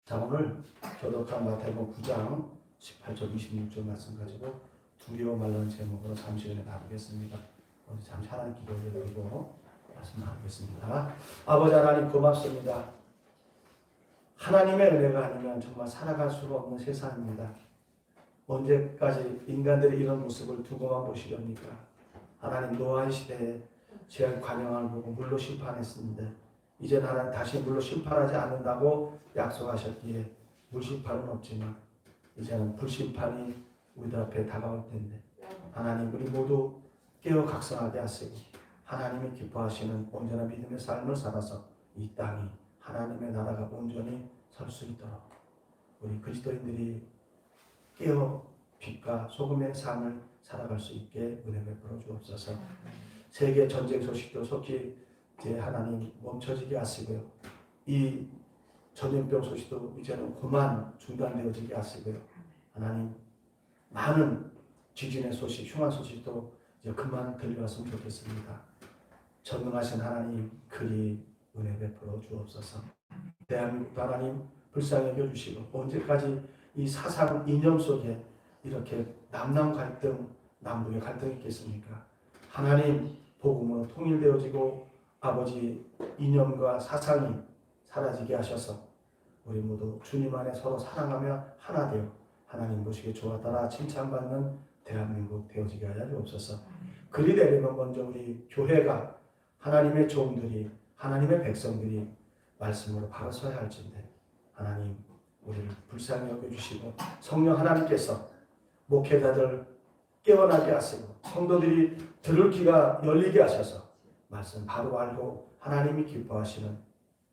자, 오늘 교독한 마태복음 9장 18절 26절 말씀 가지고 두려워 말라는 제목으로 잠시 은혜 나누겠습니다. 오늘 잠시 하나님 기도를 드리고 말씀 나누겠습니다. 아버지 하나님 고맙습니다. 하나님의 은혜가 아니면 정말 살아갈 수가 없는 세상입니다. 언제까지 인간들이 이런 모습을 두고만 보시렵니까? 하나님 노아의 시대에 죄악 관영을 보고 물로 심판했습니다. 이제 하나님 다시 물로 심판하지 않는다고 약속하셨기에 물 심판은 없지만 이제는 불심판이 우리들 앞에 다가올 텐데 하나님 우리 모두 깨어 각성하게 하시고 하나님이 기뻐하시는 온전한 믿음의 삶을 살아서 이 땅이 하나님의 나라가 온전히 설 수 있도록 우리 그리스도인들이 깨어 빛과 소금의 삶을 살아갈 수 있게 은혜 베풀어 주옵소서. 세계 전쟁 소식도 속히 이제 하나님 멈춰지게 하시고요. 이 전염병 소식도 이제는 그만 중단되어지게 하시고요. 하나님 많은 지진의 소식, 흉한 소식도 이제 그만 들려왔으면 좋겠습니다. 전능하신 하나님 그리 은혜 베풀어 주옵소서. 대한민국 하나님 불쌍히 여겨주시고 언제까지 이 사상 이념 속에 이렇게 남남 갈등, 남북의 갈등이 있겠습니까? 하나님 복음으로 통일되어지고 아버지 이념과 사상이 사라지게 하셔서 우리 모두 주님 안에 서로 사랑하며 하나 되어 하나님 보시기에 좋아 따라 칭찬받는 대한민국 되어지게 하여 주옵소서. 그리 되려면 먼저 우리 교회가 하나님의 종들이 하나님의 백성들이 말씀으로 바로 서야 할진데 하나님 우리를 불쌍히 여겨주시고 성령 하나님께서 목회자들 깨어나게 하시고 성도들이 들을 귀가 열리게 하셔서 말씀 바로 알고 하나님이 기뻐하시는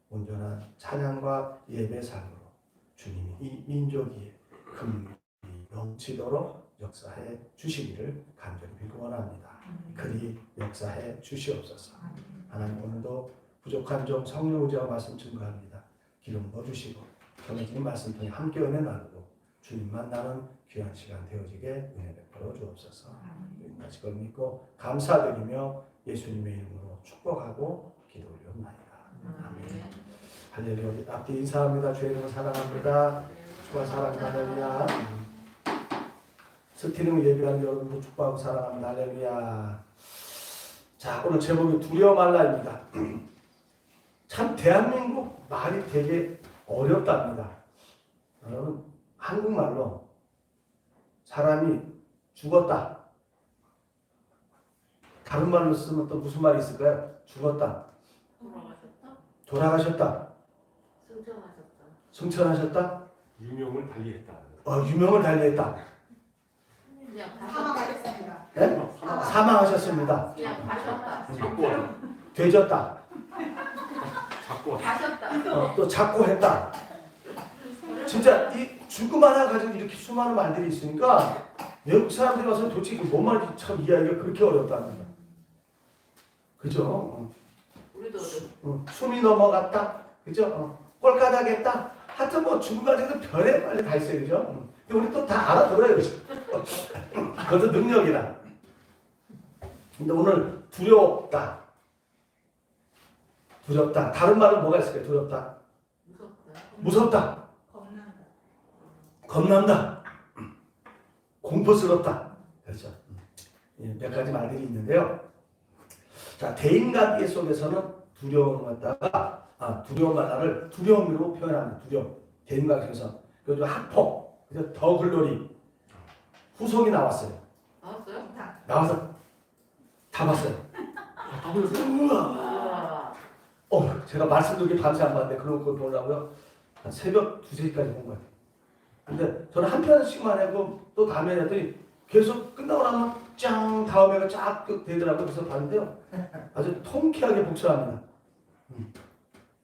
온전한 찬양과 예배 삶으로 주님이 이 민족이 금이 넘치도록 역사해 주시기를 간절히 빌고 원합니다. 그리 역사해 주시옵소서. 하나님 오늘도 부족한 점 성령 의지와 말씀 증거합니다. 기름 부어주시고 전해진 말씀 통해 함께 은혜 나누고 주님 만나는 귀한 시간 되어지게 은혜 베풀어 주옵소서. 다시 걸 믿고 감사드리며 예수님의 이름으로 축복하고 기도 올려옵나이다. 아멘. 할렐루야. 앞뒤 인사합니다. 주의 이름을 사랑합니다. 주와 사랑합니다. 할렐루야. 스티링 예배하는 여러분도 축복하고 사랑합니다. 할렐루야. 자, 오늘 제목이 두려워 말라입니다. 참 대한민국 말이 되게 어렵답니다. 여러분 한국말로 사람이 죽었다. 다른 말로 쓰면 또 무슨 말이 있을까요? 죽었다. 돌아가셨다. 돌아가셨다. 승천하셨다. 승천하셨다. 유명을 달리했다. 유명을 달리했다. 그냥 사망하셨습니다. 네? 사망하셨습니다. 그냥 가셨다. 잡고 되졌다. 잡고 가셨다. 또 잡고 했다. 진짜 이 죽음 하나 가지고 이렇게 수많은 말들이 있으니까 외국 사람들이 와서 도대체 뭔 말인지 참 이해하기가 그렇게 어렵답니다. 그죠? 우리도 숨이 넘어갔다. 그죠? 꼴까닥했다. 하여튼 뭐 죽음 가지고 별의 말이 다 있어요. 그죠? 근데 우리 또 다 알아들어요. 그죠? 그것도 능력이라. 근데 오늘 두렵다. 두렵다. 다른 말은 뭐가 있을까요? 두렵다. 무섭다. 무섭다. 겁난다. 겁난다. 공포스럽다. 그렇죠. 몇 가지 말들이 있는데요. 자, 대인관계 속에서는 두려움을 갖다가 두려움 하나를 두려움으로 표현합니다. 두려움. 대인관계에서 그리고 학폭, 그래서 더 글로리 후속이 나왔어요. 나왔어요? 나와서 다 봤어요. 우와. 제가 말씀드리기 밤새 안 봤는데 그런 걸 보려고요. 한 새벽 2-3시까지 본 것 같아요. 근데 저는 한 편씩만 하고 또 다음에 했더니 계속 끝나고 나면 짱 다음에가 쫙 되더라고요. 그래서 봤는데요. 아주 통쾌하게 복수합니다.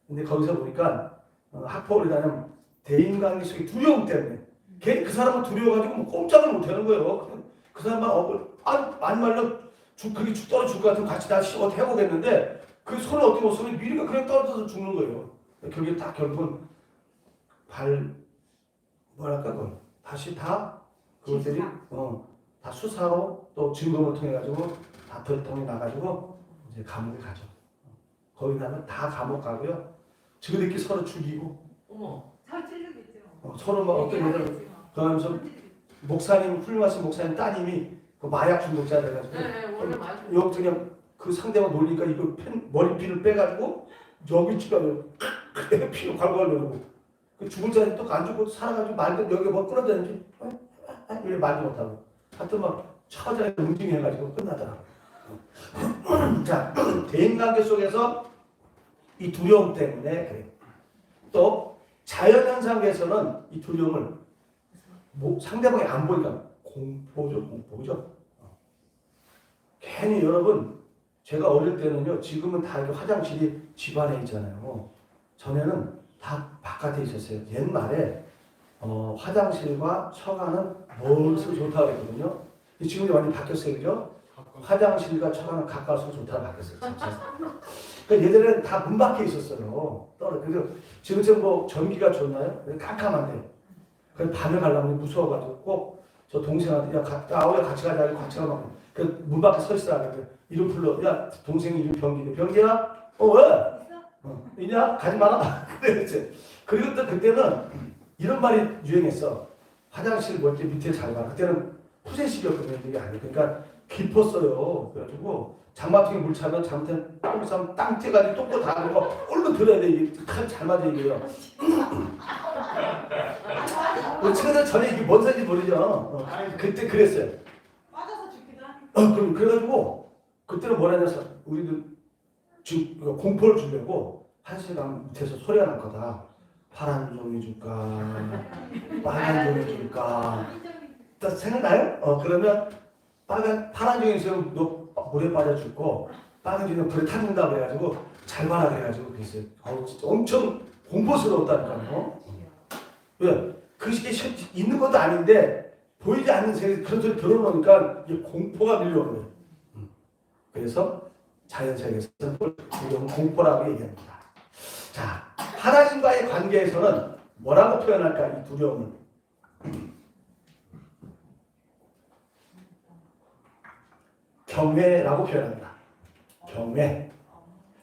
근데 거기서 보니까 학폭을 다는 대인관계 속의 두려움 때문에 그 사람은 두려워가지고 뭐 꼼짝을 못하는 거예요. 그 사람만 만말로 그렇게 떨어 죽을 것 같으면 같이 다 어떻게 해보겠는데 그 손을 어떻게 못 쓰면 미리가 그냥 떨어져서 죽는 거예요. 결국에 딱 결국은 다시 다 그것들이 다 수사로 또 증거를 통해 가지고 다 들통이 나가지고 이제 감옥에 가죠. 거기 가면 다 감옥 가고요. 지들끼리 서로 죽이고. 어머. 살찌르기 서로 막 어떤 일을 그러면서 목사님 훌륭하신 목사님 따님이 그 마약 중독자 돼가지고 네, 원래 맞아요. 여기 그냥 그 상대방 놀리니까 이거 머리핀을 빼가지고 여기 치가요 피를 괄괄 내고 그 죽을 자리 또 안 죽고 살아가지고 말도 여기 뭐 끌어다니지 왜 말도 못하고 하여튼 막 처자에 응징해가지고 끝나더라고. 자, 대인관계 속에서 이 두려움 때문에 그래요. 또 자연현상에서는 이 두려움을 상대방이 안 보니까 공포죠. 괜히 여러분 제가 어릴 때는요, 지금은 다 이렇게 화장실이 집 안에 있잖아요. 전에는 다 바깥에 있었어요. 옛말에 화장실과 처가는 멀수록 좋다고 했거든요. 지금 완전히 바뀌었어요, 그죠? 화장실과 처가는 가까울수록 좋다고 바뀌었어요. 그러니까 예전에는 다 문 밖에 있었어요. 그래서 지금처럼 뭐 전기가 좋나요? 깜깜한데. 그래서 밤에 가려면 무서워가지고 꼭 저 동생한테 야, 아우야 같이 가자. 같이 가면 문 밖에 서 있으라. 이름 불러. 야, 동생 이름 병기네. 병기야? 왜? 있냐? 가지 마라. 그랬지. 그리고 또 그때는 이런 말이 유행했어. 화장실 뭐 이렇게 밑에 잘 봐. 그때는 푸세식이었거든요. 이게 아니에요. 그러니까 깊었어요. 그래가지고 장마통에 물 차면 잘못하면 똥 싸면 땅 떼가지고 똥꼬 다 하는 거 얼른 들어야 돼. 이게 칼잘 맞아 이게요. 우리 친구들 전에 이게 뭔 소리인지 모르죠. 그때 그랬어요. 빠져서 죽기도 하니까. 그래가지고 그때는 뭐라 해서 우리들 지금 공포를 주려고 한시간 밑에서 소리가 날 거다. 파란 종이 줄까? 빨간 종이 줄까? 딱 생각나요? 그러면 파란 종이 있으면 너 물에 빠져 죽고 빨간 종이는 불에 타는다 그래가지고 잘 봐라 그래가지고 그랬어요. 진짜 엄청 공포스러웠다니까요. 왜? 그게 있는 것도 아닌데 보이지 않는 세계 그런 소리 들어놓으니까 이게 공포가 밀려오는 거예요. 그래서 자연세계에서는 두려움 공포라고 얘기합니다. 자, 하나님과의 관계에서는 뭐라고 표현할까? 이 두려움을 경외라고 표현합니다. 경외.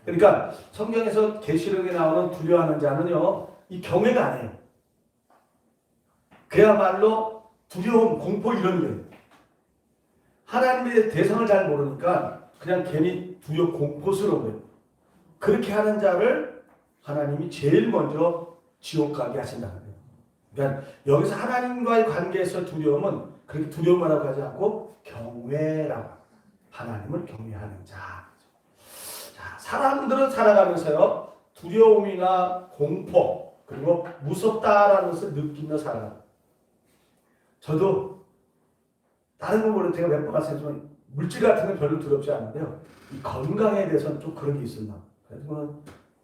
그러니까 성경에서 계시록에 나오는 두려워하는 자는요, 이 경외가 아니에요. 그야말로 두려움, 공포 이런 거예요. 하나님의 대상을 잘 모르니까 그냥 괜히 두렵고 공포스러운 거예요. 그렇게 하는 자를 하나님이 제일 먼저 지옥 가게 하신다는 거예요. 그러니까 여기서 하나님과의 관계에서 두려움은 그렇게 두려움이라고 하지 않고 경외라고, 하나님을 경외하는 자. 자, 사람들은 살아가면서요, 두려움이나 공포 그리고 무섭다라는 것을 느끼며 살아갑니다. 저도 다른 건 모르겠어요. 제가 몇 번 갔었지만 물질 같은 건 별로 두렵지 않은데요. 이 건강에 대해서는 좀 그런 게 있었나. 그래서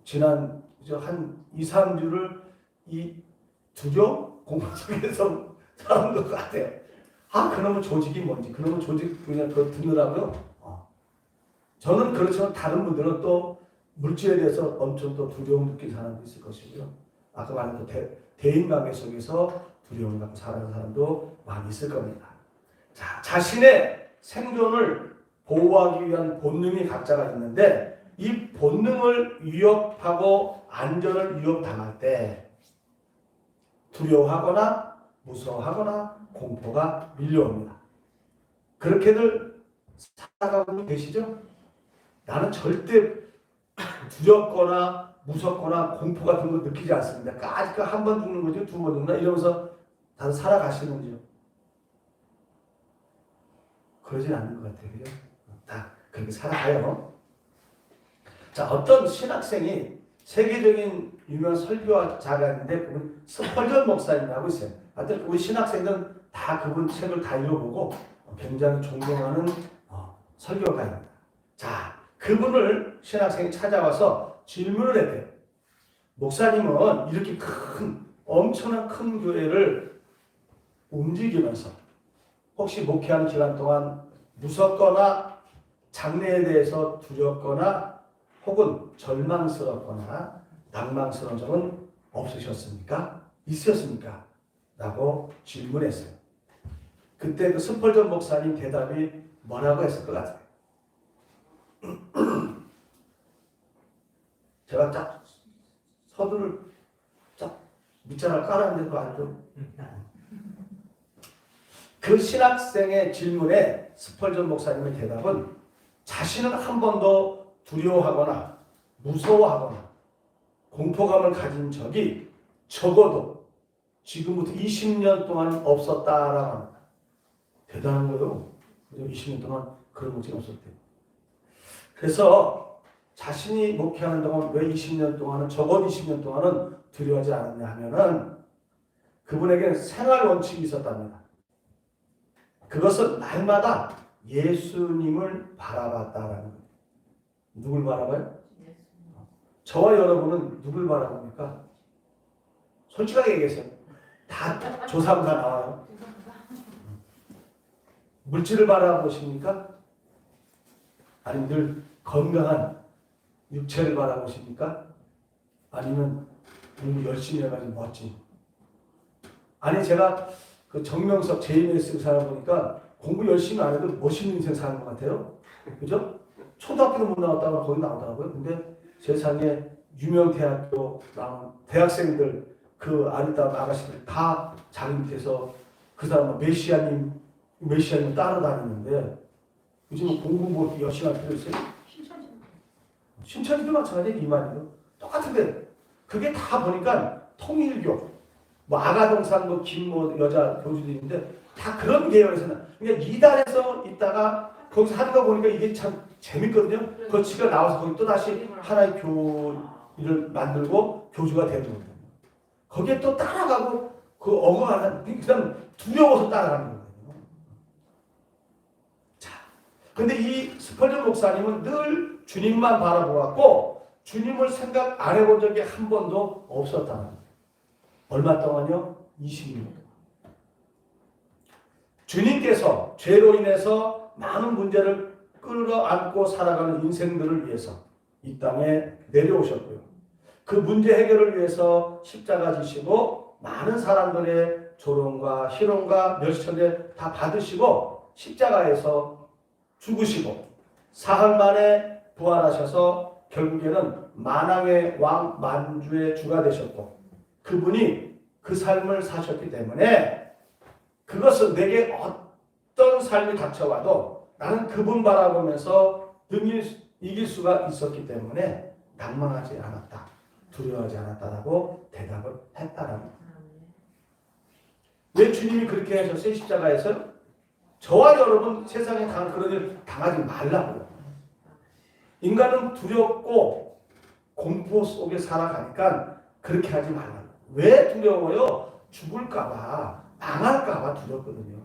지난 한 2, 3주를 이 두려움, 공포 속에서 사는 것 같아요. 그놈의 조직이 뭔지, 그놈의 조직 그냥 그거 듣느라고요. 저는 그렇지만 다른 분들은 또 물질에 대해서 엄청 또 두려움 느낀 사람도 있을 것이고요. 아까 말한 대인관계 속에서 두려움을 갖고 살아가는 사람도 많이 있을 겁니다. 자, 자신의 생존을 보호하기 위한 본능이 각자가 있는데 이 본능을 위협하고 안전을 위협당할 때 두려워하거나 무서워하거나 공포가 밀려옵니다. 그렇게들 살아가고 계시죠? 나는 절대 두렵거나 무섭거나 공포 같은 거 느끼지 않습니다. 아직 한 번 죽는 거죠? 두 번 죽나? 이러면서 다들 살아가시는지요? 그러진 않는 것 같아요. 그죠? 다 그렇게 살아가요. 자, 어떤 신학생이 세계적인 유명한 설교자가 있는데 그분 스펄전 목사님이라고 있어요. 하여튼 우리 신학생들은 다 그분 책을 다 읽어보고 굉장히 존경하는 설교가입니다. 자, 그분을 신학생이 찾아와서 질문을 했대요. 목사님은 이렇게 엄청난 큰 교회를 움직이면서 혹시 목회하는 기간 동안 무섭거나 장래에 대해서 두렵거나 혹은 절망스럽거나 낭망스러운 점은 없으셨습니까? 있으셨습니까? 라고 질문했어요. 그때 그 스펄전 목사님 대답이 뭐라고 했을 것 같아요? 제가 딱 서두를 딱 밑자락 깔았는데 그거 안 줘. 그 신학생의 질문에 스펄전 목사님의 대답은 자신은 한 번도 두려워하거나 무서워하거나 공포감을 가진 적이 적어도 지금부터 20년 동안 없었다라고 합니다. 대단한 거예요. 20년 동안 그런 것이 없었대요. 그래서 자신이 목회하는 동안 왜 20년 동안은 적어도 20년 동안은 두려워하지 않았냐 하면은 그분에게는 생활 원칙이 있었답니다. 그것은 날마다 예수님을 바라봤다라는 거예요. 누굴 바라봐요? 저와 여러분은 누굴 바라봅니까? 솔직하게 얘기하세요. 다 조사가 나와요. 물질을 바라보십니까? 아니면 늘 건강한 육체를 바라보십니까? 아니면 공부 열심히 해가지고 멋진? 아니 제가 그 정명석 JMS 사람 보니까 공부 열심히 안 해도 멋있는 인생 사는 것 같아요. 그죠? 초등학교도 못 나왔다가 거기 나오더라고요. 근데 세상에 유명 대학교 나온 대학생들 그 아리따운 아가씨들 다 자기 밑에서 그 사람은 메시아님 따라다니는데 요즘 공부 뭐 열심히 할 필요 있어요? 신천지도 마찬가지예요. 이만희도 똑같은데 그게 다 보니까 통일교 뭐 아가동산 뭐 김 뭐 여자 교주도 있는데 다 그런 계열에서는 그러니까 이단에서 있다가 거기서 하는 거 보니까 이게 참 재밌거든요. 그 지가 나와서 거기 또 다시 하나의 교회를 만들고 교주가 되는 거예요. 거기에 또 따라가고 그 어거하는 그냥 두려워서 따라가는 거예요. 자, 근데 이 스펄전 목사님은 늘 주님만 바라보았고 주님을 생각 안 해본 적이 한 번도 없었다는 거예요. 얼마 동안요? 20년. 주님께서 죄로 인해서 많은 문제를 끌어안고 살아가는 인생들을 위해서 이 땅에 내려오셨고요. 그 문제 해결을 위해서 십자가 지시고 많은 사람들의 조롱과 희롱과 멸시천대 다 받으시고 십자가에서 죽으시고 사흘 만에 부활하셔서 결국에는 만왕의 왕 만주의 주가 되셨고 그분이 그 삶을 사셨기 때문에 그것은 내게 어떤 삶이 닥쳐와도 나는 그분 바라보면서 등을 이길 수가 있었기 때문에 낭망하지 않았다. 두려워하지 않았다라고 대답을 했다라는 거예요. 왜 주님이 그렇게 하셨어요? 십자가에서? 저와 여러분 세상에 그런 일 당하지 말라고요. 인간은 두렵고 공포 속에 살아가니까 그렇게 하지 말라고. 왜 두려워요? 죽을까봐, 망할까봐 두렵거든요.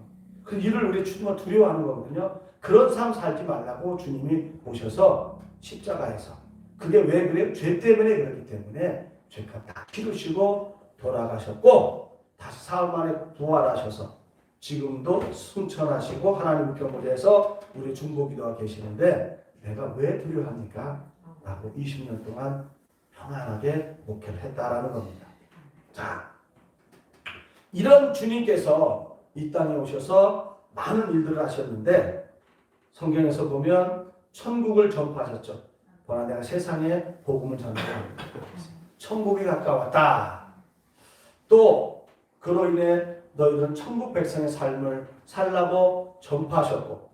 그 일을 우리 주님은 두려워하는 거거든요. 그런 삶 살지 말라고 주님이 오셔서 십자가에서. 그게 왜 그래요? 죄 때문에 그렇기 때문에 죄값 다 치르시고 돌아가셨고 다시 사흘 만에 부활하셔서 지금도 승천하시고 하나님 우편무대에서 우리 중보기도가 계시는데 내가 왜 두려워합니까? 라고 20년 동안 평안하게 목회를 했다라는 겁니다. 자, 이런 주님께서 이 땅에 오셔서 많은 일들을 하셨는데 성경에서 보면 천국을 전파하셨죠. 보라 내가 세상에 복음을 전파합니다. 천국이 가까웠다. 또 그로 인해 너희들은 천국 백성의 삶을 살라고 전파하셨고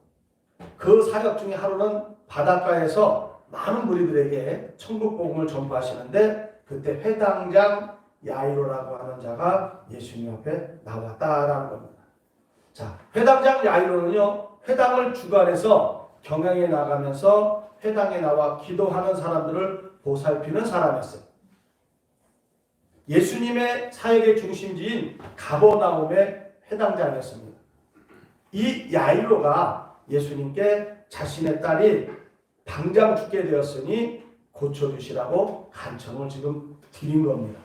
그 사역 중에 하루는 바닷가에서 많은 무리들에게 천국 복음을 전파하시는데 그때 회당장 야이로라고 하는 자가 예수님 앞에 나왔다라는 겁니다. 자, 회당장 야이로는요, 회당을 주관해서 경영에 나가면서 회당에 나와 기도하는 사람들을 보살피는 사람이었어요. 예수님의 사역의 중심지인 가버나움의 회당장이었습니다. 이 야이로가 예수님께 자신의 딸이 당장 죽게 되었으니 고쳐주시라고 간청을 지금 드린 겁니다.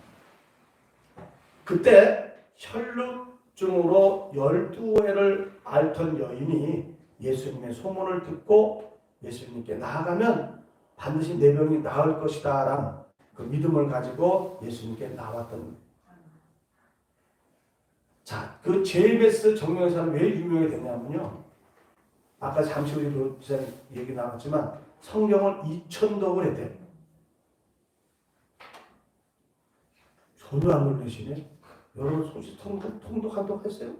그때 혈루증으로 12회를 앓던 여인이 예수님의 소문을 듣고 예수님께 나아가면 반드시 내 병이 나을 것이다 라는 그 믿음을 가지고 예수님께 나왔던 겁니다. 자, 그 JBS 정명사는 왜 유명이 됐냐면요. 아까 잠시 우리 교수님 얘기 나왔지만 성경을 2000독을 했대요. 전혀 안 놀라시네. 여러분 혹시 통독 한독 했어요?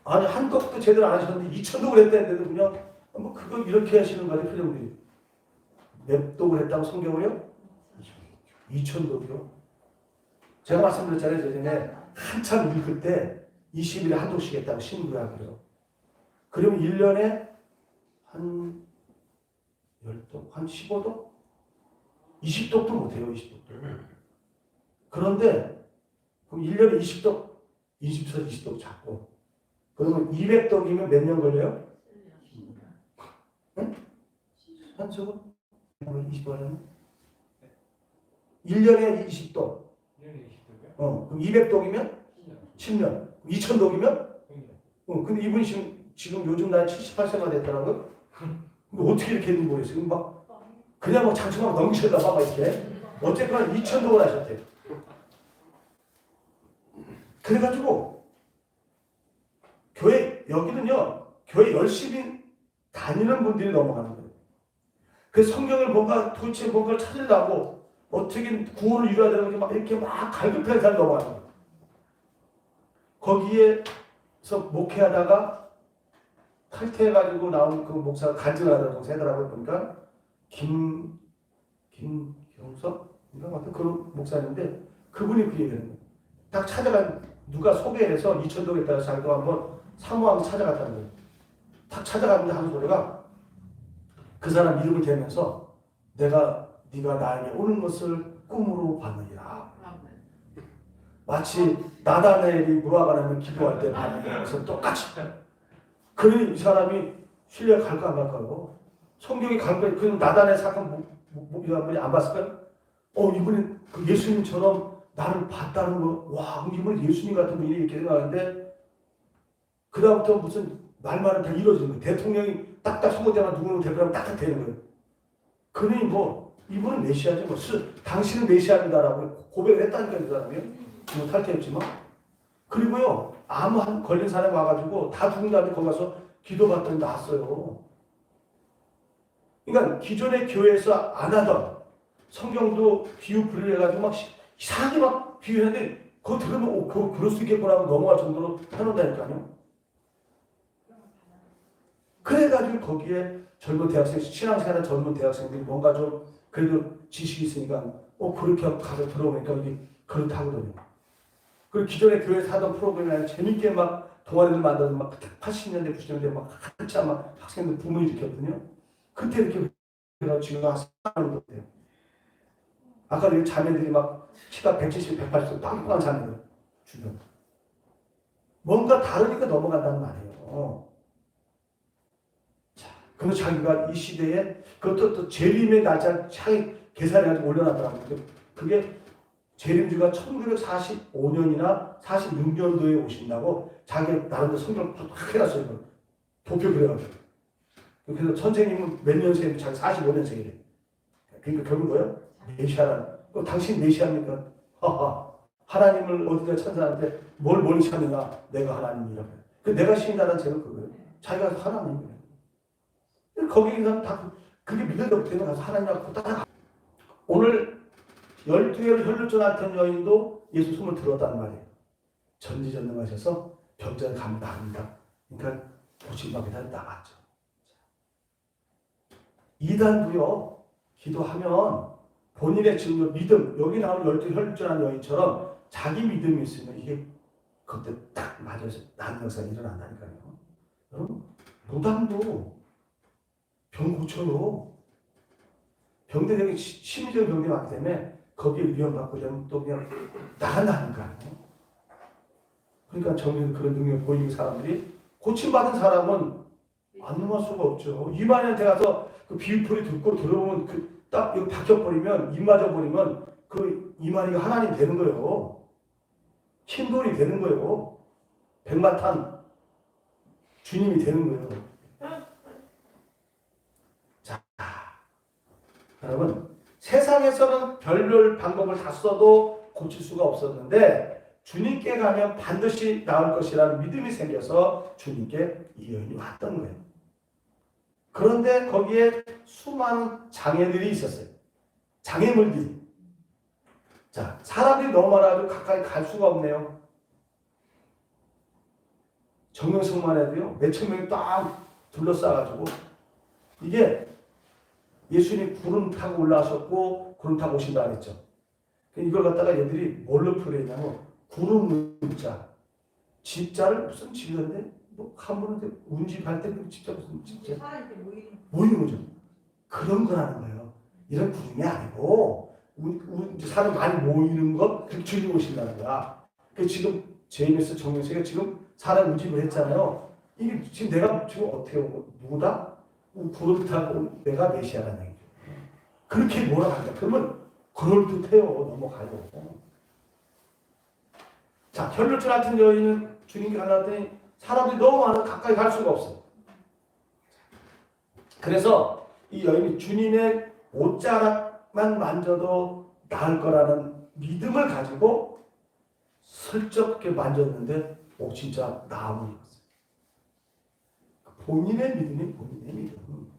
아니 한독도 제대로 안 하셨는데 2천독을 했다는데도 그냥 뭐 그거 이렇게 하시는 거 같아요. 표정들이. 몇 독을 했다고 성경을요? 2천독이요. 제가 말씀드렸잖아요. 예전에 한참 읽을 때 20일에 한 독씩 했다고 신구약으로. 그러면 1년에 한 10독, 한 15독? 20독도 못해요. 20독. 그런데 그럼 1년에 20독, 20독 잡고 그러면 200독이면 몇 년 걸려요? 응? 한 저거? 20독이면? 1년에 20독. 그럼 200독이면 10년. 2000독이면? 근데 이분이 지금 요즘 나이 78세가 됐더라고요. 근데 어떻게 이렇게 했는지 모르겠어요. 막 그냥 뭐 장충하고 넘기셨나 봐, 이렇게. 어쨌거나 2000독을 하셨대요. 그래가지고 여기는요, 교회 열심히 다니는 분들이 넘어가는 거예요. 그 성경을 도대체 뭔가를 찾으려고 어떻게 구원을 이루어야 되는 막 이렇게 막 갈급한 사람이 넘어가는 거예요. 거기에서 목회하다가 탈퇴해가지고 나온 그 목사가 간증하다고 세더라고요. 보니까 김경석? 같은 그런 목사인데 그분이 그 얘기하는 거예요. 딱 누가 소개해서 2천독 했다가 자기도 한번 사모하고 찾아갔다는 거예요. 딱 찾아갔는데 하는 소리가 그 사람 이름을 대면서 네가 나에게 오는 것을 꿈으로 봤느니라. 마치 나다나엘이 무화과 나면 기도할 때 반응하는 것은 똑같이. 그러니 이 사람이 신뢰가 갈까 안 갈까요? 성경이 갈까? 그럼 나다나엘 사건 이분이 안 봤을까요? 이분이 그 예수님처럼 나를 봤다는 거, 와, 이분은 예수님 같은 분이 이렇게 생각하는데 그 다음부터 무슨 말말은 다 이루어지는 거예요. 대통령이 딱딱 선거되면 누구는 될 거라면 딱딱 되는 거예요. 그러니 이분은 메시아죠. 당신은 메시아입니다라고 고백을 했다니까 이 사람이. 탈퇴했지만. 그리고요, 아무 한 걸린 사람이 와가지고 다 죽은 다음에 거기 가서 기도받더니 나았어요. 그러니까 기존의 교회에서 안 하던 성경도 비유 분류를 해가지고 막 이상하게 막 비유했는데 그거 들으면 그럴 수 있겠구나 하고 넘어갈 정도로 해놓는다니까요. 그래가지고 거기에 젊은 대학생, 신앙생활한 젊은 대학생들이 뭔가 좀 그래도 지식이 있으니까 그렇게 가서 들어오니까 이게 그렇다거든요. 그리고 기존에 교회에서 하던 프로그램이 재밌게 막 동아리를 만들어서 막 80년대, 90년대 막 한참 막 학생들 붐을 일으켰거든요. 그때 이렇게 지금 하는 것 같아요. 아까 그 자매들이 막 키가 170, 180 빵빵한 자매들 주변. 뭔가 다르니까 넘어간다는 말이에요. 자, 그래서 자기가 이 시대에 그것도 또 재림의 날짜 차이 계산해가지고 올려놨더라고요. 그게 재림주가 1945년이나 46년도에 오신다고 자기 나름대로 성경을 팍 해놨어요. 도표 그려가지고. 그래서 선생님은 몇 년생인데 자기 45년생이래. 그러니까 결국 뭐예요? 메시아라는. 당신 메시아입니까? 하나님을 어디다 천사한테 뭘 찾느냐? 내가 하나님이라고. 내가 신인다는 죄는 그거예요. 자기가 하나님이에요. 거기 있는 사람 다 그게 믿음이 되면 가서 하나님하고 따라가. 오늘 12개월 혈루증 여인도 예수 소문을 들었단 말이에요. 전지전능하셔서 병자를 감당합니다. 그러니까 고침박에다 나갔죠. 이단도요, 기도하면 본인의 지금 믿음, 여기 나오는 12 혈루증 여인처럼 자기 믿음이 있으면 이게 그때 딱 맞아서 난 역사가 일어난다니까요. 여러분, 무당도 병 고쳐요. 병들이 심리적인 병이 왔기 때문에 거기에 위험받고 되면 또 그냥 나간다니까요. 그러니까 정말 그런 능력 보이는 사람들이 고침받은 사람은 안 넘어갈 수가 없죠. 이만희한테 가서 그 비유풀이 듣고 들어보면 딱 여기 박혀버리면, 입 맞아버리면 그 이만희가 하나님 되는 거예요. 신돌이 되는 거예요. 백마탄 주님이 되는 거예요. 자, 여러분, 세상에서는 별별 방법을 다 써도 고칠 수가 없었는데 주님께 가면 반드시 나을 것이라는 믿음이 생겨서 주님께 이 여인이 왔던 거예요. 그런데 거기에 수많은 장애들이 있었어요. 장애물들이. 자, 사람들이 너무 많아가지고 가까이 갈 수가 없네요. 정명석만 해도요, 몇천 명이 딱 둘러싸가지고, 이게 예수님 구름 타고 올라가셨고, 구름 타고 오신다 그랬죠. 이걸 갖다가 얘들이 뭘로 표현했냐면, 구름 문자, 집자를 무슨 집이던데? 뭐, 한 번은 운집할 때 집자 무슨 집자? 사람이 모이는 거죠. 그런 거라는 거예요. 이런 구름이 아니고, 사람 많이 모이는 것, 그렇게 주님 오신다는 거야. 그 지금 제임스 정명석이 지금 사람 운집을 했잖아요. 이게 지금 내가 지금 어떻게 오고 누구다? 구름 타고 내가 메시아라는 얘기죠. 그렇게 몰아간다. 그러면 그럴듯해요. 넘어가요. 자, 혈루증 같은 여인은 주님이 가려더니 사람들이 너무 많아서 가까이 갈 수가 없어요. 그래서 이 여인이 주님의 옷자락만 만져도 나을 거라는 믿음을 가지고 슬쩍 이렇게 만졌는데 진짜 나음을 입었어요. 본인의 믿음이 본인의 믿음.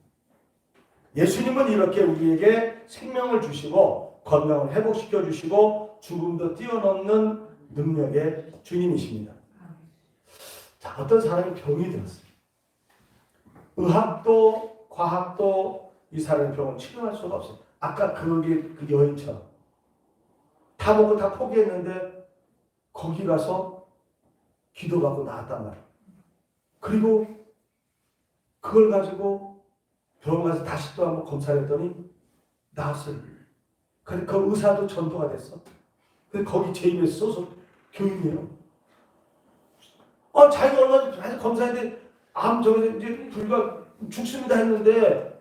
예수님은 이렇게 우리에게 생명을 주시고 건강을 회복시켜 주시고 죽음도 뛰어넘는 능력의 주님이십니다. 자, 어떤 사람이 병이 들었어요. 의학도 과학도 이 사람의 병을 치료할 수가 없어요. 아까 그 여인처럼 다 먹고 다 포기했는데 거기 가서 기도받고 나왔단 말이에요. 그리고 그걸 가지고 병원 가서 다시 또 한번 검사했더니 나왔어요. 근데 그 의사도 전도가 됐어. 근데 거기 제임스 소속 교인이에요. 자기가 얼마 전에 검사했는데 암 저기 이제 불과 죽습니다 했는데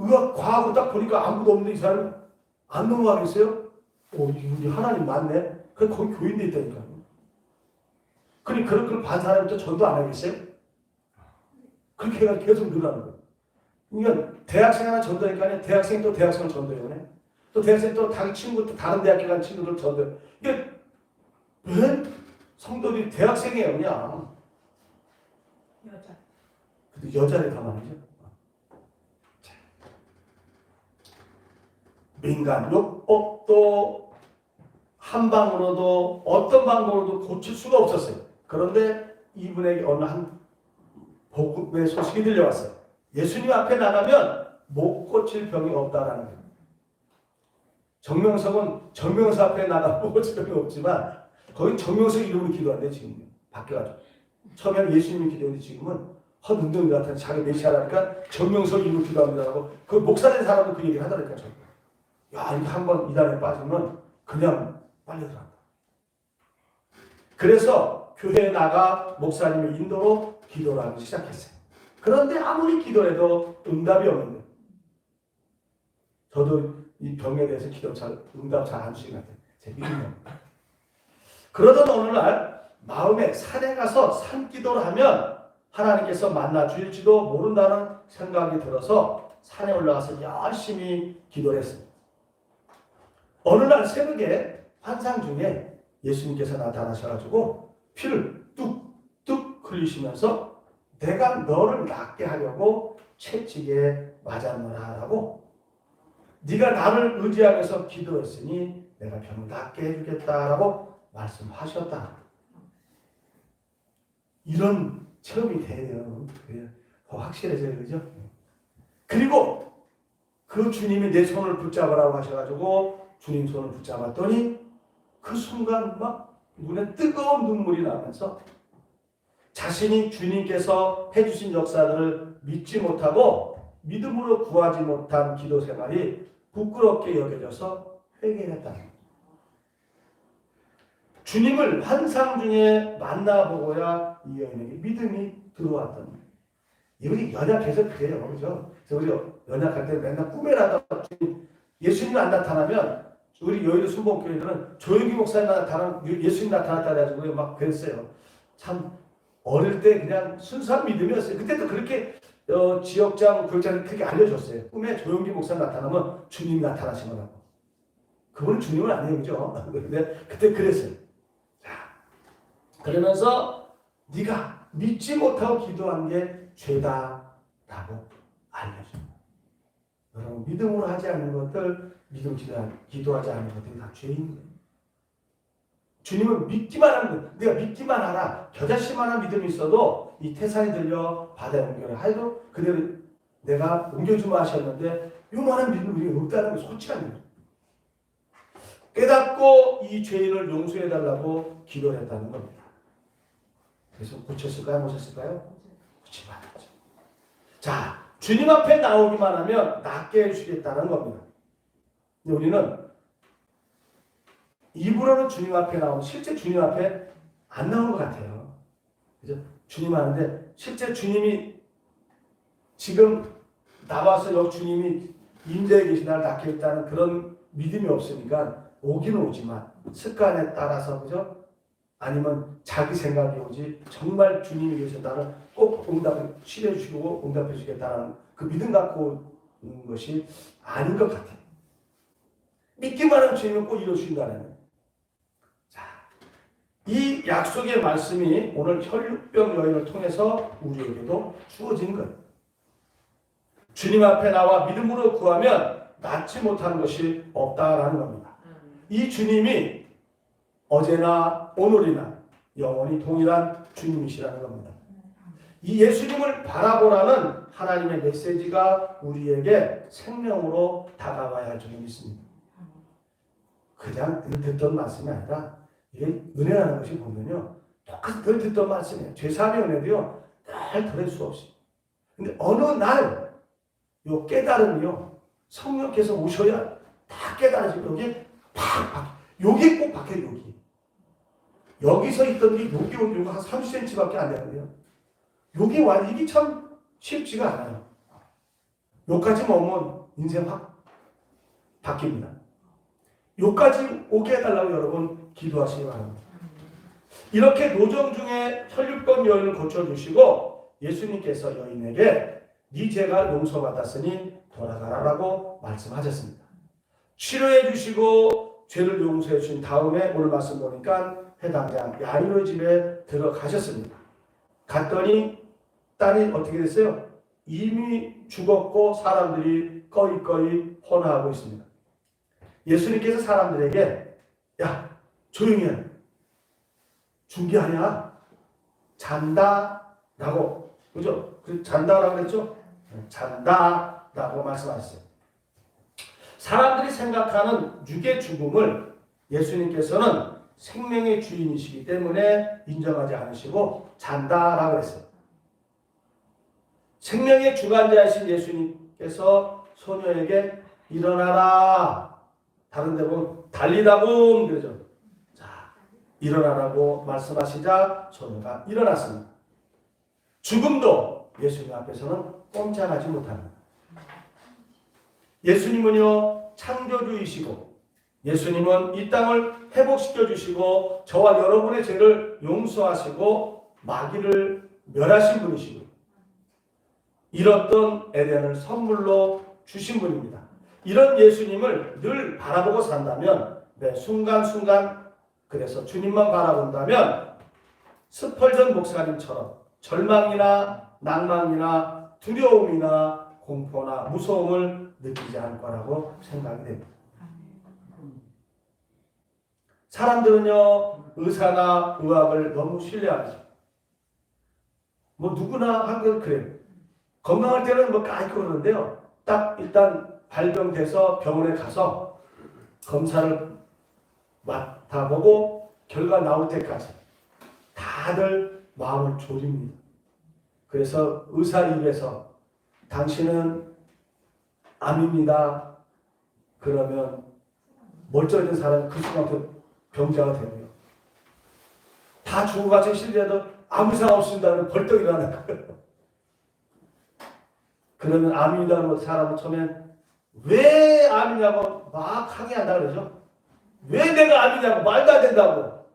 의학 과학으로 딱 보니까 아무도 없는데 이 사람이 안 넘어가겠어요? 이게 하나님 맞네. 그래 거기 교인도 있다니까요. 그럼 그걸 반 사람부터 전도 안 하겠어요? 그렇게 해가 계속 늘어나는 거예요. 그러니까 대학생 하나 전도하니까 대학생이 또 대학생을 전도해요. 또 대학생 또 자기 친구 또 다른 대학교 간 친구들 전도해. 이게 왜 성도들이 대학생이에요 그냥. 여자. 근데 여자를 가만히죠. 민간 요법도 한 방으로도 어떤 방법으로도 고칠 수가 없었어요. 그런데 이분에게 어느 한 복음의 소식이 들려왔어요. 예수님 앞에 나가면 못 고칠 병이 없다라는 거예요. 정명석은 정명석 앞에 나가면 못 고칠 병이 없지만 거기 정명석 이름으로 기도하는데 지금 바뀌어가지고 처음에는 예수님이 기도했는데 지금은 헛운동이 나타나 자기 메시아라니까 정명석 이름으로 기도합니다라고 그 목사된 사람도 그 얘기를 하더라니까. 야, 이거 한번 이단에 빠지면 그냥 빨리 들어간다. 그래서 교회에 나가 목사님의 인도로 기도를 하기 시작했어요. 그런데 아무리 기도해도 응답이 없는 거예요. 저도 이 병에 대해서 응답 잘 안 주시는 것 같아요. 제 믿음이요. 그러던 어느 날 마음에 산에 가서 산기도를 하면 하나님께서 만나 주실지도 모른다는 생각이 들어서 산에 올라가서 열심히 기도를 했습니다. 어느 날 새벽에 환상 중에 예수님께서 나타나셔가지고 피를 뚝뚝 흘리시면서 내가 너를 낫게 하려고 채찍에 맞았노라라고 네가 나를 의지하면서 기도했으니 내가 병을 낫게 해주겠다라고 말씀하셨다. 이런 체험이 돼요. 더 확실해져요. 그죠? 그리고 그 주님이 내 손을 붙잡으라고 하셔가지고 주님 손을 붙잡았더니 그 순간 막 눈에 뜨거운 눈물이 나면서 자신이 주님께서 해주신 역사들을 믿지 못하고 믿음으로 구하지 못한 기도 생활이 부끄럽게 여겨져서 회개했다. 주님을 환상 중에 만나보고야 이 여인에게 믿음이 들어왔던 거예요. 이분이 연약해서 그래요. 그죠? 그래서 우리 연약할 때 맨날 꿈에라도 예수님 안 나타나면 우리 여의도 순복교회들은 조용기 목사님 나타나면 예수님 나타났다 해가지고 막 그랬어요. 참 어릴 때 그냥 순수한 믿음이었어요. 그때도 그렇게 지역장, 교육장이 그렇게 알려줬어요. 꿈에 조용기 목사님 나타나면 주님이 나타나신 거라고. 그분은 주님은 아니에요. 그죠? 근데 그때 그랬어요. 자, 그러면서 네가 믿지 못하고 기도한 게 죄다라고 알려줍니다. 여러분 믿음으로 하지 않는 것들, 기도하지 않는 것들이 다 죄인 거예요. 주님은 믿기만 하는 거예요. 내가 믿기만 하라. 겨자씨만한 믿음이 있어도 이 태산이 들려 바다에 옮겨라. 하여도 그대로 내가 옮겨주마 하셨는데 요만한 믿음이 없다는 게 솔직한 거예요. 깨닫고 이 죄인을 용서해달라고 기도를 했다는 겁니다. 그래서 고쳤을까요? 못했을까요? 고치지 않았죠. 자, 주님 앞에 나오기만 하면 낫게 해주시겠다는 겁니다. 근데 우리는 입으로는 주님 앞에 나오면 실제 주님 앞에 안 나오는 것 같아요. 그죠? 주님 하는데 실제 주님이 지금 나와서 여기 주님이 임재에 계신 나를 낫게 했다는 그런 믿음이 없으니까 오기는 오지만 습관에 따라서 그죠? 아니면 자기 생각이 오지 정말 주님이 계신 나를 꼭 응답을 치료해 주시고 응답해 주시겠다는 그 믿음 갖고 있는 것이 아닌 것 같아요. 믿기만 하면 주님은 꼭 이루어주신다는. 자, 이 약속의 말씀이 오늘 혈육병 여인을 통해서 우리에게도 주어진 거예요. 주님 앞에 나와 믿음으로 구하면 낫지 못하는 것이 없다라는 겁니다. 이 주님이 어제나 오늘이나 영원히 동일한 주님이시라는 겁니다. 이 예수님을 바라보라는 하나님의 메시지가 우리에게 생명으로 다가와야 할 줄을 믿습니다. 그냥 듣던 말씀이 아니라 이게 은혜라는 것이 보면요. 똑같이 늘 듣던 말씀이에요. 죄사함의 은혜도요. 늘 들을 수 없이. 근데 어느 날 요 깨달음이요. 성령께서 오셔야 다 깨달아지고 여기 팍 박혀. 여기 꼭 박혀요. 여기. 여기서 있던 게 여기 온 한 30cm밖에 안 되는데요. 여기 와 이게 참 쉽지가 않아요. 여기까지만 오면 인생 확 바뀝니다. 여기까지 오게 해달라고 여러분 기도하시기 바랍니다. 이렇게 노정 중에 혈육병 여인을 고쳐주시고 예수님께서 여인에게 네 죄가 용서받았으니 돌아가라라고 말씀하셨습니다. 치료해 주시고 죄를 용서해 주신 다음에 오늘 말씀 보니까 해당장 야이로 집에 들어가셨습니다. 갔더니 딸이 어떻게 됐어요? 이미 죽었고 사람들이 꺼이꺼이 혼화하고 있습니다. 예수님께서 사람들에게 야 조용히 해. 중계하냐? 잔다라고 그죠? 잔다라고 그랬죠? 잔다라고 말씀하셨어요. 사람들이 생각하는 육의 죽음을 예수님께서는 생명의 주인이시기 때문에 인정하지 않으시고 잔다라고 했어요. 생명의 주관자이신 예수님께서 소녀에게 일어나라. 다른 데 보면 달리다봄 그러죠. 자, 일어나라고 말씀하시자 소녀가 일어났습니다. 죽음도 예수님 앞에서는 꼼짝하지 못합니다. 예수님은요 창조주이시고 예수님은 이 땅을 회복시켜 주시고 저와 여러분의 죄를 용서하시고 마귀를 멸하신 분이시고 잃었던 에덴을 선물로 주신 분입니다. 이런 예수님을 늘 바라보고 산다면 매 순간순간 그래서 주님만 바라본다면 스펄전 목사님처럼 절망이나 낭만이나 두려움이나 공포나 무서움을 느끼지 않을 거라고 생각이 됩니다. 사람들은요 의사나 의학을 너무 신뢰하죠. 뭐 누구나 한 건 그래요. 건강할 때는 뭐 까이고 그러는데요. 딱 일단 발병돼서 병원에 가서 검사를 맡아보고 결과 나올 때까지 다들 마음을 졸입니다. 그래서 의사 입에서 당신은 암입니다. 그러면 멀쩡했던 사람이 그 순간부터 병자가 되고요. 다 죽어가지고 실제로 아무 이상 없습니다는 벌떡 일어나는 거예요. 그러면 암이라는 사람은 처음엔 왜 암이냐고 막 항의한다 그러죠. 왜 내가 암이냐고 말도 안 된다고.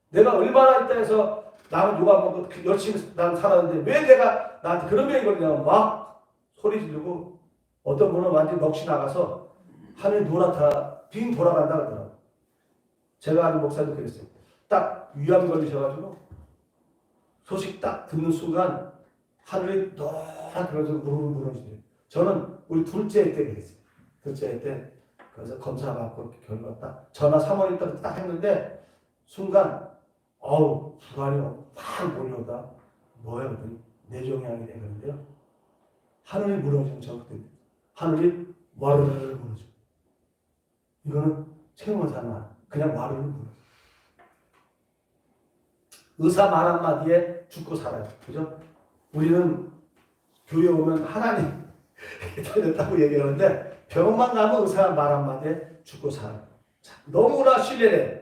내가 얼마나 있다 해서 나는 누가 먹고 열심히 난 살았는데 왜 내가 나한테 그런 병이 걸리냐고 막 소리 지르고 어떤 분은 완전히 넋이 나가서 하늘이 노랗다 빙 돌아간다 그러더라고요. 제가 아는 목사님도 그랬어요. 딱 위암 걸리셔가지고 소식 딱 듣는 순간 하늘이 노랗게 그려서 무릎을 무너지대요. 저는 우리 둘째 때 그랬어요. 둘째 때 그래서 검사 받고 결과 딱 전화 사모님 딱 했는데 순간 불안이 확 몰려오다 뭐야 그랬더니 뇌종양이 되는데요. 하늘이 무너지면 저그때 하늘이 와르르 무너져. 이거는 최영원사나 그냥 와르르 무너져. 의사 말 한마디에 죽고 살아요. 그죠? 우리는 교회 오면 하나님 달렸다고 얘기하는데 병원만 가면 의사 말 한마디에 죽고 살아요. 너무나 신뢰해.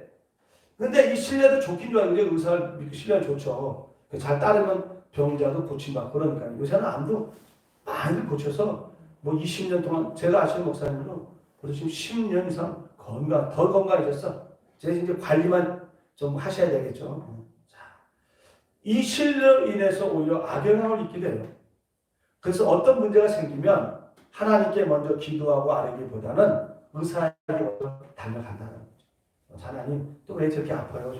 근데 이 신뢰도 좋긴 좋아요. 의사를 믿고 신뢰는 좋죠. 잘 따르면 병자도 고침받고 그러니까 요새는 암도 많이 고쳐서 뭐 20년 동안 제가 아시는 목사님으로 벌써 지금 10년 이상 더 건강해졌어. 이제 관리만 좀 하셔야 되겠죠. 자, 이 신뢰로 인해서 오히려 악영향을 입게 돼요. 그래서 어떤 문제가 생기면 하나님께 먼저 기도하고 아뢰기보다는 의사에게 먼저 달려간다는 거죠. 하나님 또 왜 저렇게 아파요?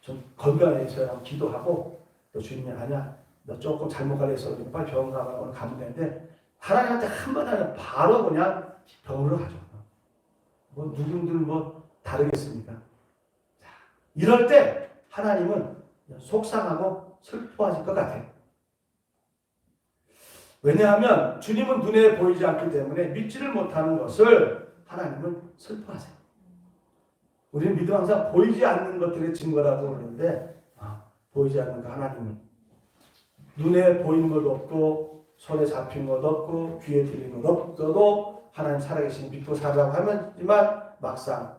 좀 건강해져야 기도하고 또 주님이 아니야 너 조금 잘못 관리해서 빨리 병원 가면 되는데 하나님한테 한마디 하면 바로 그냥 병으로 가죠. 뭐 누군들 뭐 다르겠습니까? 자, 이럴 때 하나님은 속상하고 슬퍼하실 것 같아요. 왜냐하면 주님은 눈에 보이지 않기 때문에 믿지를 못하는 것을 하나님은 슬퍼하세요. 우리는 믿음 항상 보이지 않는 것들의 증거라고 그러는데 보이지 않는 거 하나님은 눈에 보이는 것 없고 손에 잡힌 것 없고 귀에 들리는 것 없어도 하나님 살아계신 믿고 살라고 하지만 막상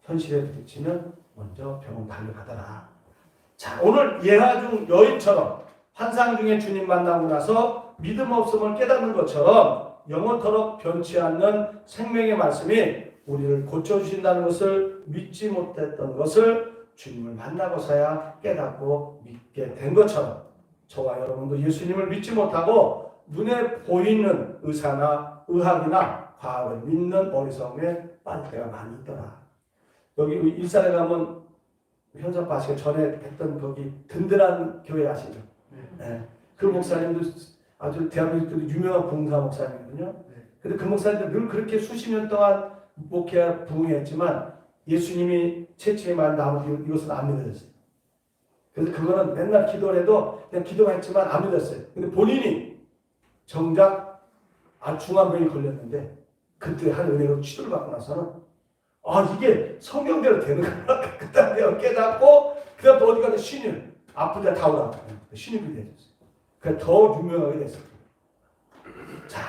현실에 부딪히면 먼저 병원 달려가더라. 자, 오늘 예화 중 여인처럼 환상 중에 주님 만나고 나서 믿음 없음을 깨닫는 것처럼 영원토록 변치 않는 생명의 말씀이 우리를 고쳐주신다는 것을 믿지 못했던 것을 주님을 만나고서야 깨닫고 믿게 된 것처럼 저와 여러분도 예수님을 믿지 못하고 눈에 보이는 의사나 의학이나 과학을 믿는 어리석음에 빠질 때가 많이 있더라. 여기 일산에 가면 현석과 아시가 전에 했던 거기 든든한 교회 아시죠? 네. 그 목사님도 아주 대한민국 유명한 봉사 목사님이거든요. 근데 그 목사님도 늘 그렇게 수십 년 동안 목회 부흥했지만 예수님이 최초에 말한 나무 이것은 안 믿어졌어요. 그래서 그거는 맨날 기도를 해도 그냥 기도만 했지만 안 믿었어요. 근데 본인이 정작 중환병이 걸렸는데 그때 한 은혜로 치료를 받고 나서는 이게 성경대로 되는 거야. 그때 내가 깨닫고 그다음 또 어디 가서 신일 아픈 데 다 오라. 신일이 되셨어요. 그래서 더 유명하게 됐어요. 자,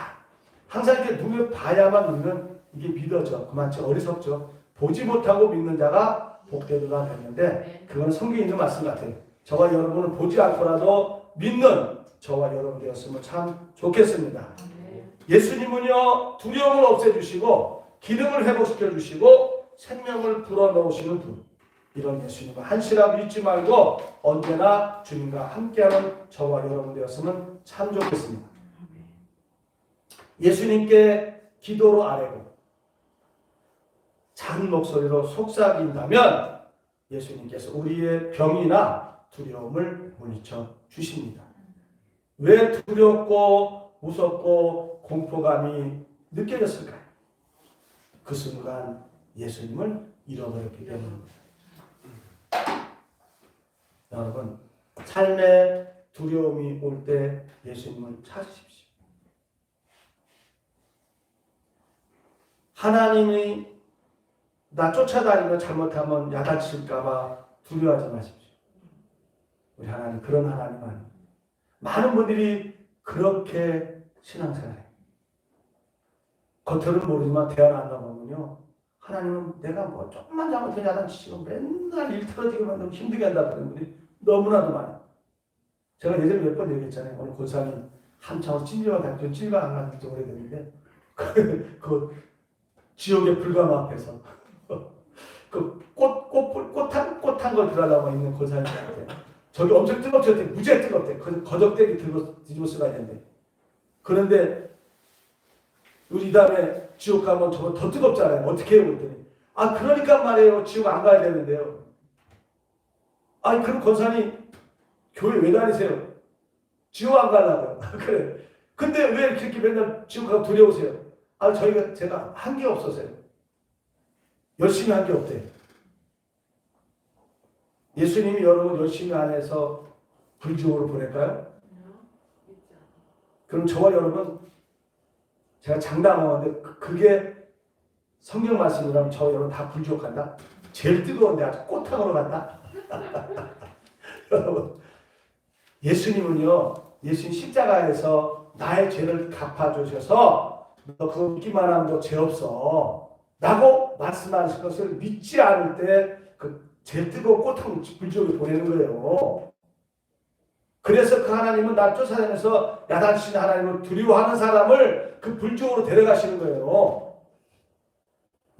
항상 이렇게 눈을 봐야만 우리는 이게 믿어져. 그만큼 어리석죠. 보지 못하고 믿는 자가 복되도다 했는데 그건 성경에 있는 말씀 같아요. 저와 여러분은 보지 않고라도 믿는 저와 여러분 되었으면 참 좋겠습니다. 예수님은요 두려움을 없애주시고 기능을 회복시켜주시고 생명을 불어넣으시는 분. 이런 예수님을 한시라도 잊지 말고 언제나 주님과 함께하는 저와 여러분 되었으면 참 좋겠습니다. 예수님께 기도로 아뢰고 작은 목소리로 속삭인다면 예수님께서 우리의 병이나 두려움을 물리쳐 주십니다. 왜 두렵고 무섭고 공포감이 느껴졌을까요? 그 순간 예수님을 잃어버렸기 때문입니다. 여러분, 삶에 두려움이 올 때 예수님을 찾으십시오. 하나님이 나 쫓아다니며 잘못하면 야단칠까봐 두려워하지 마십시오. 우리 하나님 그런 하나님 아닙니다. 많은 분들이 그렇게 신앙생활해요. 겉으로는 모르지만 대화를 안 나보면요. 하나님은 내가 뭐 조금만 잘못해 야단치시고 맨날 일 틀어지게 만들고 힘들게 한다 그러는 분들이 너무나도 많아요. 제가 예전에 몇 번 얘기했잖아요. 오늘 권사님 한창 찜질방 갔죠. 찜질방 안 가는 지 오래됐는데 그 지옥의 불감 앞에서 그 꽃한 걸 들어가고 있는 권사님한테 저기 엄청 뜨겁대. 무지하게 뜨겁대. 거적대기 들고 뒤집어 쓰가야 된대. 그런데 우리 다음에 지옥 가면 저거 더 뜨겁잖아요. 어떻게 해요? 그랬더니 그러니까 말이에요. 지옥 안 가야 되는데요. 그럼 권사님 교회 왜 다니세요? 지옥 안 가려고요. 그래. 근데 왜 그렇게 맨날 지금 두려우세요? 아, 제가 한 게 없어서요. 열심히 한 게 없대요. 예수님이 여러분 열심히 안 해서 불지옥으로 보낼까요? 그럼 저와 여러분, 제가 장담하는데 그게 성경 말씀이라면 저 여러분 다 불지옥 간다? 제일 뜨거운데 아주 꽃탕으로 간다? 여러분, 예수님은요, 예수님 십자가에서 나의 죄를 갚아주셔서 너 그거 믿기만 하면 너 죄 없어 라고 말씀하신 것을 믿지 않을 때 그 제일 뜨거운 꽃탕 불지옥에 보내는 거예요. 그래서 그 하나님은 나 쫓아다니면서 야단치신 하나님을 두려워하는 사람을 그 불지옥으로 데려가시는 거예요.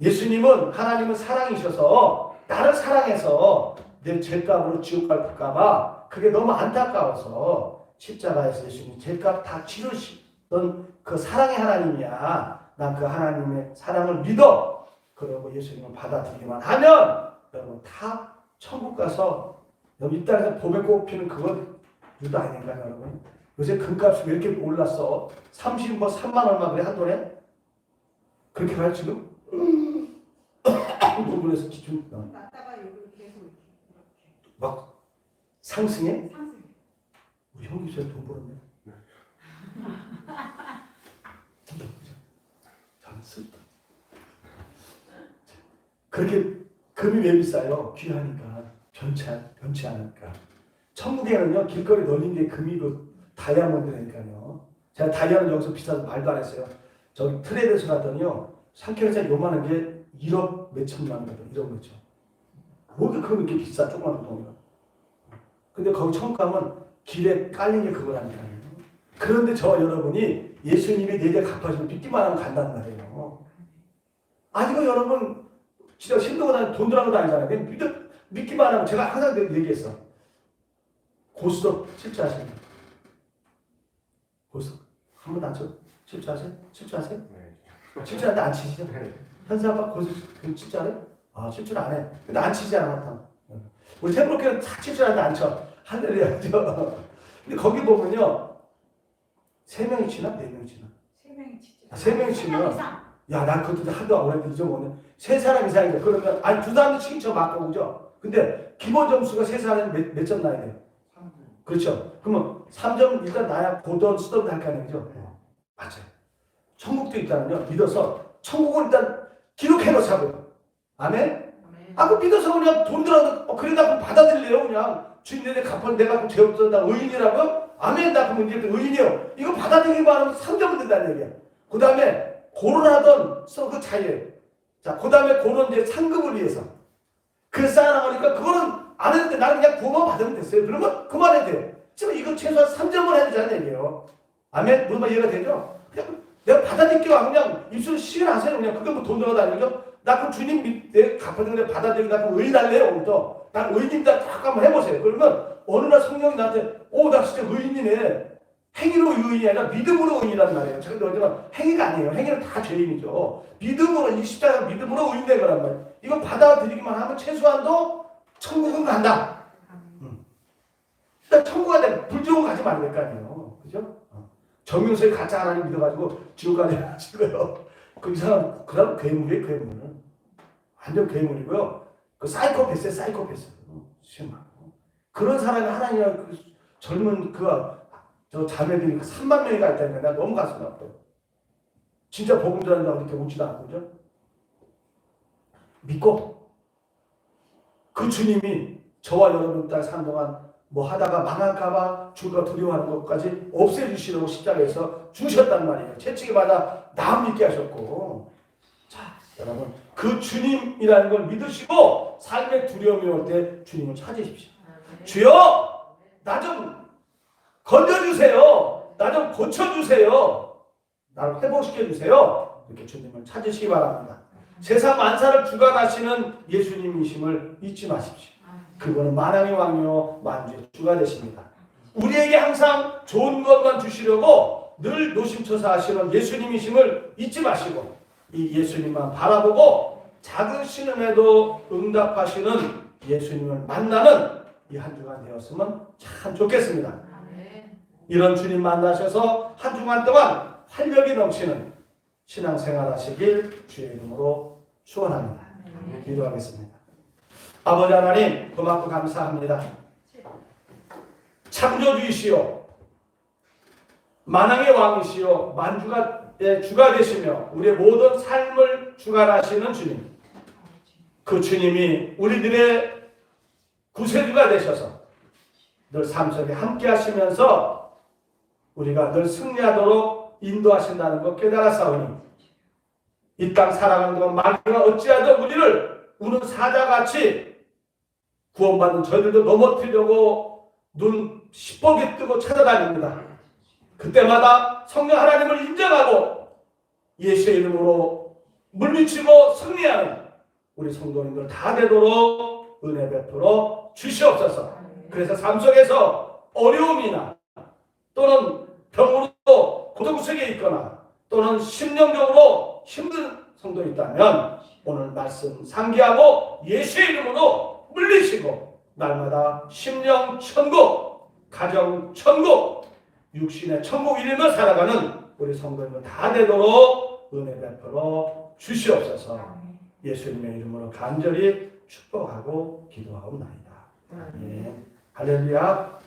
예수님은 하나님은 사랑이셔서 나를 사랑해서 내 죄값으로 지옥 갈까 봐 그게 너무 안타까워서 십자가에서 예수님 죄값 다 치르시던 그 사랑의 하나님이야. 난 그 하나님의 사랑을 믿어. 그러고 예수님을 받아들이기만 하면 여러분 다 천국 가서 여기 이 땅에서 봄에 꽃피는 그건 유도 아닌가요, 여러분? 요새 금값이 왜 이렇게 올랐어? 3만 얼마 그래 한 돈에? 그렇게 가요 지금? 부분에서 기준 났다가 여기 계속 이렇게 막 상승해? 상승. 우리 형님 저돈 벌었네. 저는 쓸다. 그렇게 금이 왜 비싸요? 귀하니까 변치 않으니까. 천국에는요 길거리 널린 게 금이 그 다이아몬드라니까요. 제가 다이아몬드 여기서 비싸서 말도 안 했어요. 저기 트레이드에서 갔더니요 3캐럿짜리 요만한 게 1억 몇천만 원이거든. 1억 몇천. 뭐게 그럼 이렇게 비싸 조그만 돈이가. 근데 거기 천국 가면 길에 깔린 게 그거라니까요. 그런데 저 여러분이 예수님이 내 죄 갚아주면 믿기만 하면 간단 말이에요. 아니고 여러분 진짜 힘들고 다니는 돈 들어간 것도 아니잖아요. 그냥 믿기만 하면 제가 항상 얘기했어. 고스톱 칠주하십니까? 고스톱 한 번도 안 쳐? 칠주하세요? 칠주하세요? 네. 칠주하는데 안 치시죠? 네. 현수 아빠 고스톱 칠주하래? 아 칠주를 안 해. 근데 안 치잖아 하여튼. 우리 태블릿은 다 칠주하는데 안 쳐. 할렐루야죠. 근데 거기 보면요 3명이 치나? 4명이 치나? 3명이 치죠. 3명이 치면 이상. 야, 난 그것도 하도 안 오랬는데 잊어먹네. 3사람 이상이죠. 그러면, 아니, 2사람도 치긴 쳐 맞고, 그죠? 근데, 기본 점수가 3사람이 몇 점 나야 돼요? 3점. 그렇죠. 그러면, 3점 일단 나야 고던 수던 할거 아니죠? 맞아요. 천국도 일단은요, 믿어서, 천국은 일단 기록해놓자고요. 아멘? 아, 그 믿어서 그냥 돈 들어도, 그래, 나 그럼 받아들일래요, 그냥. 주님 내내 갚아, 내가 그럼 죄 없어서 나 의인이라고? 아멘, 나 그럼 이제 의인이에요. 이거 받아들이기만 하면 3점은 된다는 얘기야. 그 다음에, 고론하던 그 차이에요. 자, 그 다음에 고론 이제 상급을 위해서. 그 쌓아나가니까 그거는 안 해도 돼. 나는 그냥 구원 받으면 됐어요. 그러면 그만해도 돼요. 지금 이거 최소한 3점을 해야 되자는 얘기예요. 아멘? 무슨 말 이해가 되죠? 그냥 내가 받아들일게요. 그냥 입술 시원하세요. 그냥 그게 뭐 돈 들어가도 아니죠? 나 그럼 주님 내 갚아준 거 받아들이고 나 그럼 의인 할래요. 오늘부터. 난 의인입니다. 딱 한번 해보세요. 그러면 어느 날 성령이 나한테 나 진짜 의인이네. 행위로 의인이 아니라 믿음으로 의인이라는 말이에요. 제가 어제가 행위가 아니에요. 행위는 다 죄인이죠. 믿음으로, 이 십자가 믿음으로 의인된 거란 말이에요. 이거 받아들이기만 하면 최소한도 천국은 간다. 일단 천국은 돼. 불지옥은 가지 말을 거 아니에요. 그죠? 정윤석이 가짜 하나님 믿어가지고 지옥 가냐 싶어요. 그 사람 괴물이에요, 괴물. 완전 괴물이고요. 그 사이코패스예요, 사이코패스. 심하고. 그런 사람이 하나님이랑 그 젊은 저 자매들이 3만 명이가 있다니까 내가 너무 가슴이 아파요. 진짜 복음 전한다고 이렇게 오지도 않고 그죠? 믿고 그 주님이 저와 여러분 딸 사는 동안 뭐 하다가 망할까봐 죽을까 두려워하는 것까지 없애주시려고 십자가에서 주셨단 말이에요. 채찍에 맞아 나음 믿게 하셨고 자 여러분 그 주님이라는 걸 믿으시고 삶의 두려움이 올 때 주님을 찾으십시오. 주여 나 좀 건져주세요. 나 좀 고쳐주세요. 나를 회복시켜주세요. 이렇게 주님을 찾으시기 바랍니다. 세상 만사를 주관하시는 예수님이심을 잊지 마십시오. 그분은 만왕의 왕이요 만주의 주가 되십니다. 우리에게 항상 좋은 것만 주시려고 늘 노심초사하시는 예수님이심을 잊지 마시고 이 예수님만 바라보고 작은 신음에도 응답하시는 예수님을 만나는 이 한 주간 되었으면 참 좋겠습니다. 이런 주님 만나셔서 한 주간 동안 활력이 넘치는 신앙생활 하시길 주의 이름으로 축원합니다. 기도하겠습니다. 아버지 하나님 고맙고 감사합니다. 창조주이시오 만왕의 왕이시오 만주의 주가 되시며 우리의 모든 삶을 주관하시는 주님, 그 주님이 우리들의 구세주가 되셔서 늘 삶 속에 함께 하시면서 우리가 늘 승리하도록 인도하신다는 것 깨달았사오니 이 땅 살아가는 동안 마귀가 어찌하든 우리를 우는 사자같이 구원받은 저희들도 넘어뜨리려고 눈 시뻘게 뜨고 찾아다닙니다. 그때마다 성령 하나님을 인정하고 예수의 이름으로 물리치고 승리하는 우리 성도님들 다 되도록 은혜 베풀어 주시옵소서. 그래서 삶 속에서 어려움이나 또는 병으로 고통속에 있거나 또는 심령적으로 힘든 성도 있다면 오늘 말씀 상기하고 예수의 이름으로 물리치고 날마다 심령 천국, 가정 천국, 육신의 천국 이루며 살아가는 우리 성도님들 다 되도록 은혜 베풀어 주시옵소서. 예수님의 이름으로 간절히 축복하고 기도하옵나이다. 아멘. 할렐루야.